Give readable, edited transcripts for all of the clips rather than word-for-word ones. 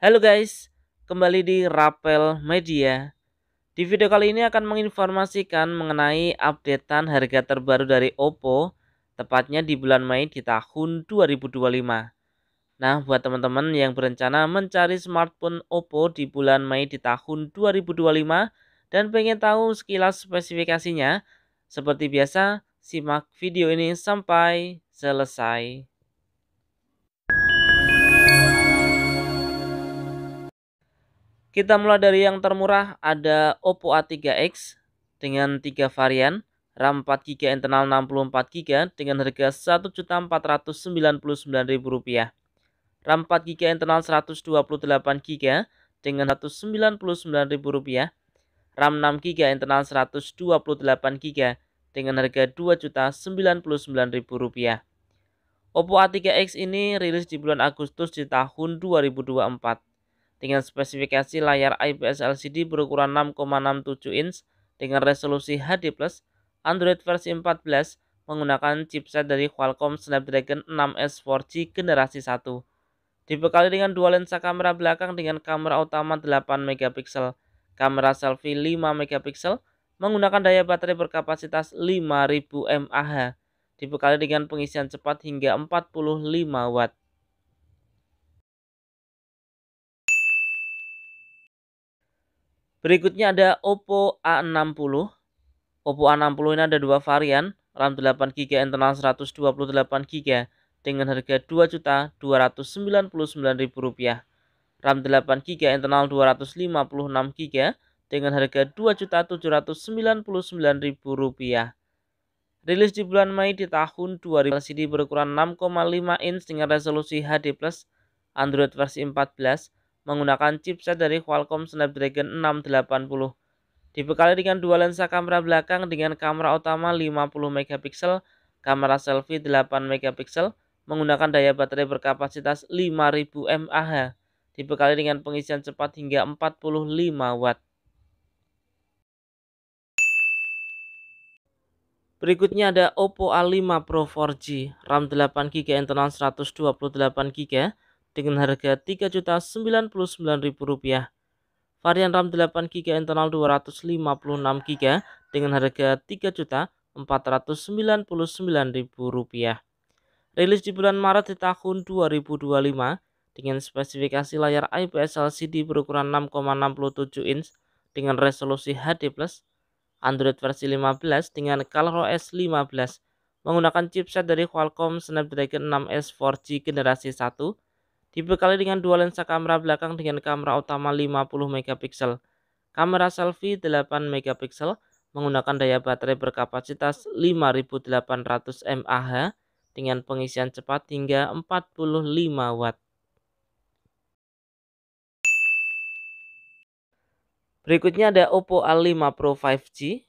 Halo guys, kembali di Rapel Media. Di video kali ini akan menginformasikan mengenai updatean harga terbaru dari Oppo, tepatnya di bulan Mei di tahun 2025. Nah, buat teman-teman yang berencana mencari smartphone Oppo di bulan Mei di tahun 2025 dan pengen tahu sekilas spesifikasinya, seperti biasa, simak video ini sampai selesai. Kita mulai dari yang termurah, ada Oppo A3X dengan 3 varian, RAM 4GB, internal 64GB dengan harga Rp1.499.000. RAM 4GB, internal 128GB dengan Rp199.000. RAM 6GB, internal 128GB dengan harga Rp2.099.000. Oppo A3X ini rilis di bulan Agustus di tahun 2024 dengan spesifikasi layar IPS LCD berukuran 6,67 inch dengan resolusi HD+, Android versi 14 menggunakan chipset dari Qualcomm Snapdragon 6S 4G generasi 1. Dibekali dengan dua lensa kamera belakang dengan kamera utama 8 megapiksel, kamera selfie 5 megapiksel, menggunakan daya baterai berkapasitas 5000 mAh. Dibekali dengan pengisian cepat hingga 45 watt. Berikutnya ada Oppo A60. Oppo A60 ini ada dua varian, RAM 8GB, internal 128GB dengan harga Rp2.299.000. RAM 8GB, internal 256GB dengan harga Rp2.799.000. Rilis di bulan Mei di tahun 2000, LCD berukuran 6,5 inch dengan resolusi HD+, Android versi 14, menggunakan chipset dari Qualcomm Snapdragon 680. Dibekali dengan dua lensa kamera belakang dengan kamera utama 50 megapiksel, kamera selfie 8 megapiksel, menggunakan daya baterai berkapasitas 5000 mAh. Dibekali dengan pengisian cepat hingga 45 watt. Berikutnya ada Oppo A5 Pro 4G, RAM 8GB, internal 128GB dengan harga Rp3.099.000. Varian RAM 8GB, internal 256GB dengan harga Rp3.499.000. Rilis di bulan Maret di tahun 2025 dengan spesifikasi layar IPS LCD berukuran 6,67 inch dengan resolusi HD+, Android versi 15 dengan ColorOS 15, menggunakan chipset dari Qualcomm Snapdragon 6S 4G generasi 1, dibekali dengan dua lensa kamera belakang dengan kamera utama 50 megapiksel, kamera selfie 8 megapiksel, menggunakan daya baterai berkapasitas 5800 mAh dengan pengisian cepat hingga 45 watt. Berikutnya ada Oppo A5 Pro 5G,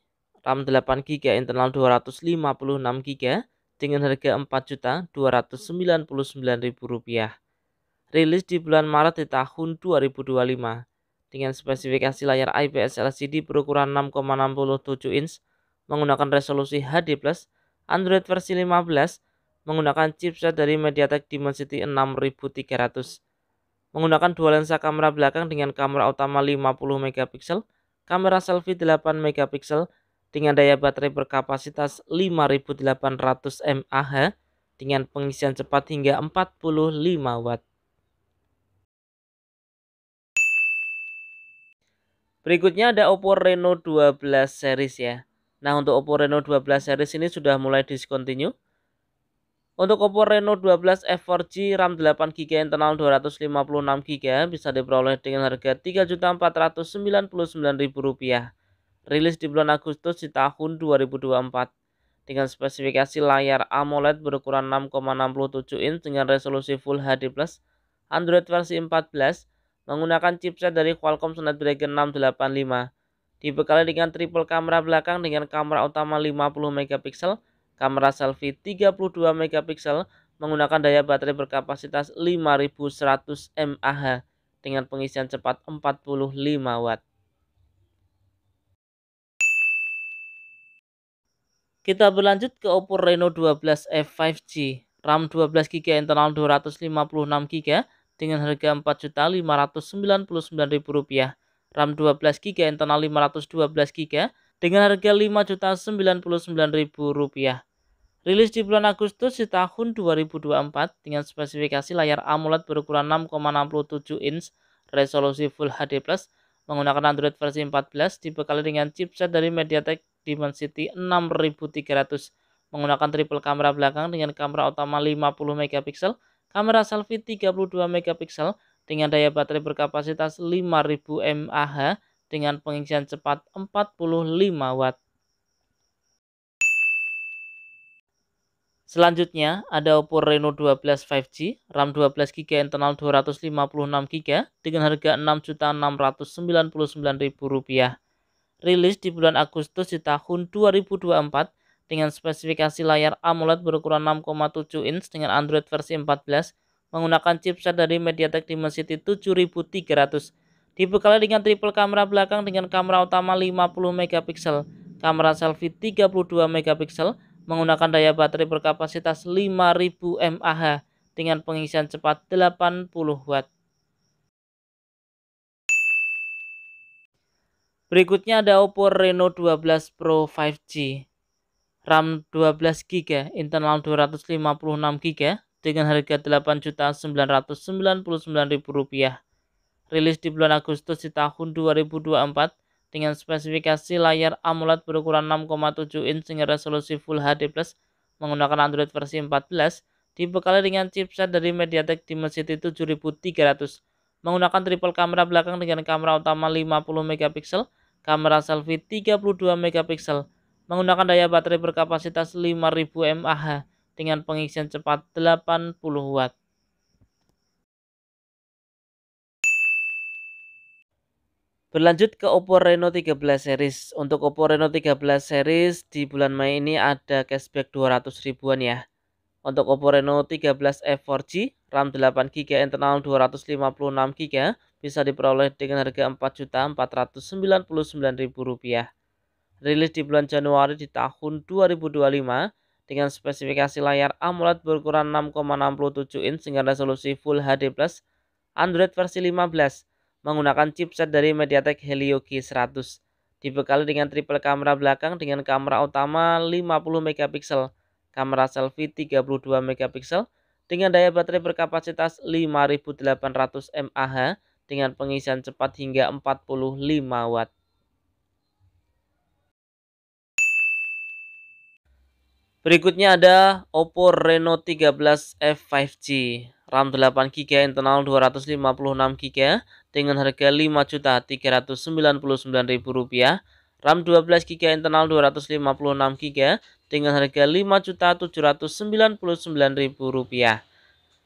RAM 8GB, internal 256GB dengan harga Rp4.299.000. Rilis di bulan Maret di tahun 2025 dengan spesifikasi layar IPS LCD berukuran 6,67 inch menggunakan resolusi HD+, Android versi 15 menggunakan chipset dari MediaTek Dimensity 6300, menggunakan dua lensa kamera belakang dengan kamera utama 50 megapiksel, kamera selfie 8 megapiksel dengan daya baterai berkapasitas 5800 mAh dengan pengisian cepat hingga 45 watt. Berikutnya ada Oppo Reno 12 series ya. Nah, untuk Oppo Reno 12 series ini sudah mulai discontinue. Untuk Oppo Reno 12 F4G RAM 8GB, internal 256GB bisa diperoleh dengan harga Rp3.499.000. Rilis di bulan Agustus di tahun 2024 dengan spesifikasi layar AMOLED berukuran 6,67 inch dengan resolusi Full HD+, Android versi 14, menggunakan chipset dari Qualcomm Snapdragon 685. Dibekali dengan triple kamera belakang dengan kamera utama 50 megapiksel, kamera selfie 32 megapiksel, menggunakan daya baterai berkapasitas 5100 mAh dengan pengisian cepat 45 watt. Kita berlanjut ke Oppo Reno 12 F 5G, RAM 12GB, internal 256GB dengan harga Rp4.599.000, RAM 12GB internal 512GB dengan harga Rp5.099.000. Rilis di bulan Agustus di tahun 2024 dengan spesifikasi layar AMOLED berukuran 6,67 inch, resolusi Full HD+, menggunakan Android versi 14, dibekali dengan chipset dari MediaTek Dimensity 6300, menggunakan triple kamera belakang dengan kamera utama 50 megapiksel, kamera selfie 32 megapiksel dengan daya baterai berkapasitas 5000 mAh dengan pengisian cepat 45 watt. Selanjutnya ada Oppo Reno 12 5G, RAM 12GB internal 256GB dengan harga Rp6.699.000. Rilis di bulan Agustus di tahun 2024 dengan spesifikasi layar AMOLED berukuran 6,7 inch dengan Android versi 14, menggunakan chipset dari MediaTek Dimensity 7300, dibekali dengan triple kamera belakang dengan kamera utama 50 megapiksel, kamera selfie 32 megapiksel, menggunakan daya baterai berkapasitas 5000 mAh dengan pengisian cepat 80 watt. Berikutnya ada Oppo Reno 12 Pro 5G, RAM 12GB, internal 256GB dengan harga Rp8.999.000. Rilis di bulan Agustus di tahun 2024 dengan spesifikasi layar AMOLED berukuran 6,7 inch dengan resolusi Full HD+, menggunakan Android versi 14, dibekali dengan chipset dari MediaTek Dimensity 7300, menggunakan triple kamera belakang dengan kamera utama 50 megapiksel, kamera selfie 32 megapiksel, menggunakan daya baterai berkapasitas 5000 mAh dengan pengisian cepat 80 watt. Berlanjut ke Oppo Reno 13 series. Untuk Oppo Reno 13 series di bulan Mei ini ada cashback 200 ribuan ya. Untuk Oppo Reno 13F 4G, RAM 8GB internal 256GB bisa diperoleh dengan harga Rp4.499.000. Rilis di bulan Januari di tahun 2025 dengan spesifikasi layar AMOLED berukuran 6,67 inch dengan resolusi Full HD+, Android versi 15, menggunakan chipset dari MediaTek Helio G100, dibekali dengan triple kamera belakang dengan kamera utama 50 megapiksel, kamera selfie 32 megapiksel dengan daya baterai berkapasitas 5800 mAh dengan pengisian cepat hingga 45 watt. Berikutnya ada Oppo Reno 13F 5G, RAM 8GB internal 256GB dengan harga Rp5.399.000, RAM 12GB internal 256GB dengan harga Rp5.799.000.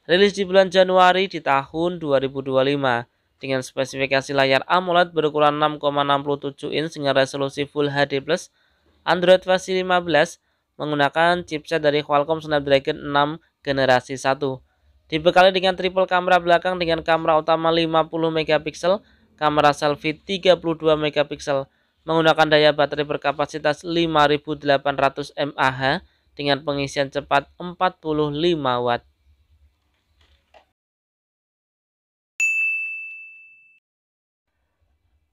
Rilis di bulan Januari di tahun 2025 dengan spesifikasi layar AMOLED berukuran 6,67 inch dengan resolusi Full HD+, Android versi 15, menggunakan chipset dari Qualcomm Snapdragon 6 generasi 1. Dibekali dengan triple kamera belakang dengan kamera utama 50 megapiksel, kamera selfie 32 megapiksel, menggunakan daya baterai berkapasitas 5800 mAh dengan pengisian cepat 45 watt.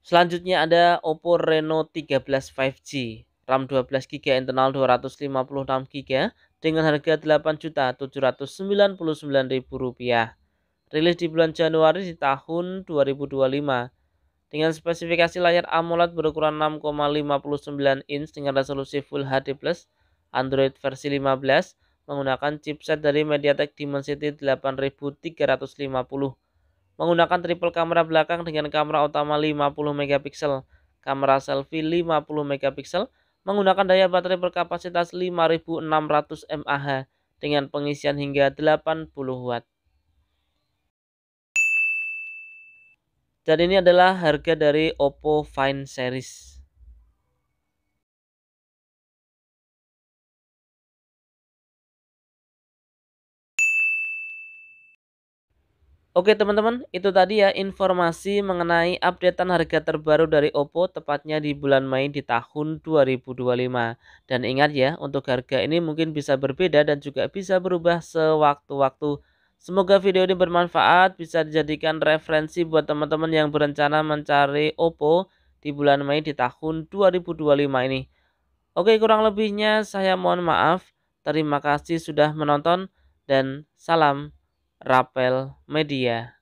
Selanjutnya ada Oppo Reno 13 5G, RAM 12GB internal 256GB dengan harga Rp8.799.000. Rilis di bulan Januari di tahun 2025 dengan spesifikasi layar AMOLED berukuran 6,59 inch dengan resolusi Full HD+, Android versi 15, menggunakan chipset dari MediaTek Dimensity 8350, menggunakan triple kamera belakang dengan kamera utama 50 megapiksel, kamera selfie 50 megapiksel, menggunakan daya baterai berkapasitas 5600 mAh dengan pengisian hingga 80 watt. Dan ini adalah harga dari Oppo Find series. Oke teman-teman, itu tadi ya informasi mengenai updatean harga terbaru dari Oppo tepatnya di bulan Mei di tahun 2025. Dan ingat ya, untuk harga ini mungkin bisa berbeda dan juga bisa berubah sewaktu-waktu. Semoga video ini bermanfaat, bisa dijadikan referensi buat teman-teman yang berencana mencari Oppo di bulan Mei di tahun 2025 ini. Oke, kurang lebihnya saya mohon maaf. Terima kasih sudah menonton dan salam Rapel Media.